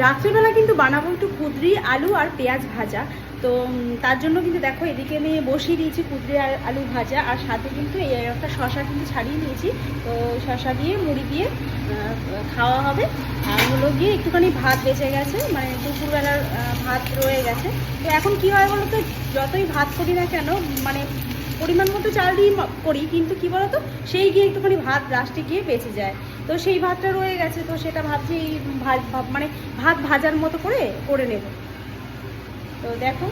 রাত্রেবেলা কিন্তু বানাবো একটু কুঁদরি আলু আর পেঁয়াজ ভাজা। তো তার জন্য কিন্তু দেখো এদিকে নিয়ে বসিয়ে দিয়েছি কুঁদরি আর আলু ভাজা, আর সাথে কিন্তু এই একটা শশা কিন্তু ছাড়িয়ে নিয়েছি। তো শশা দিয়ে মুড়ি দিয়ে খাওয়া হবে। আর হলো গিয়ে একটুখানি ভাত বেঁচে গেছে, মানে দুপুরবেলার ভাত রয়ে গেছে। তো এখন কি হয় বলো তো, যতই ভাত করি না কেন, মানে পরিমাণ মতো চাল দিয়ে করি, কিন্তু কি বলতো সেই গিয়ে একটুখানি ভাত লাস্টে গিয়ে বেঁচে যায়। তো সেই ভাতটা রয়ে গেছে, তো সেটা ভাবছি মানে ভাত ভাজার মতো করে নেব। তো দেখো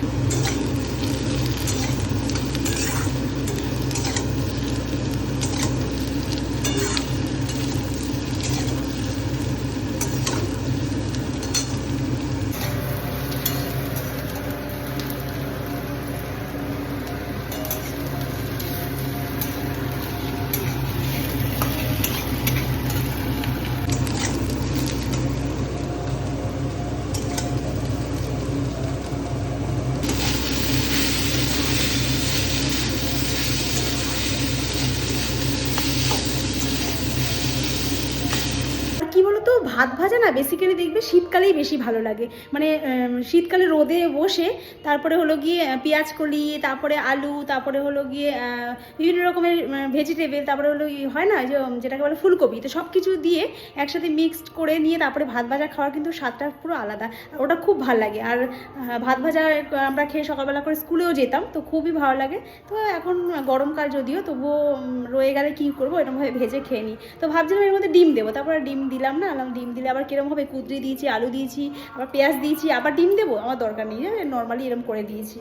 কি বলতো, ভাত ভাজা না বেসিক্যালি দেখবে শীতকালেই বেশি ভালো লাগে। মানে শীতকালে রোদে বসে তারপরে হলো গিয়ে পেঁয়াজ কলি, তারপরে আলু, তারপরে হলো গিয়ে বিভিন্ন রকমের ভেজিটেবল, তারপরে হলো হয় না যে যেটাকে বলে ফুলকপি, তো সব কিছু দিয়ে একসাথে মিক্সড করে নিয়ে তারপরে ভাত ভাজা খাওয়ার কিন্তু স্বাদটা পুরো আলাদা। ওটা খুব ভালো লাগে। আর ভাত ভাজা আমরা খেয়ে সকালবেলা করে স্কুলেও যেতাম, তো খুবই ভালো লাগে। তো এখন গরমকাল যদিও, তবুও রয়ে গেলে কী করবো, এরকমভাবে ভেজে খেয়ে নিই। তো ভাবছিলাম এর মধ্যে ডিম দেবো, তারপরে ডিম দিলাম না। ডিম দিলে আবার কিরম হবে, কুঁদরি দিয়েছি, আলু দিয়েছি, আবার পেঁয়াজ দিয়েছি, আবার ডিম দেবো, আমার দরকার নেই, নর্মালি এরকম করে দিয়েছি।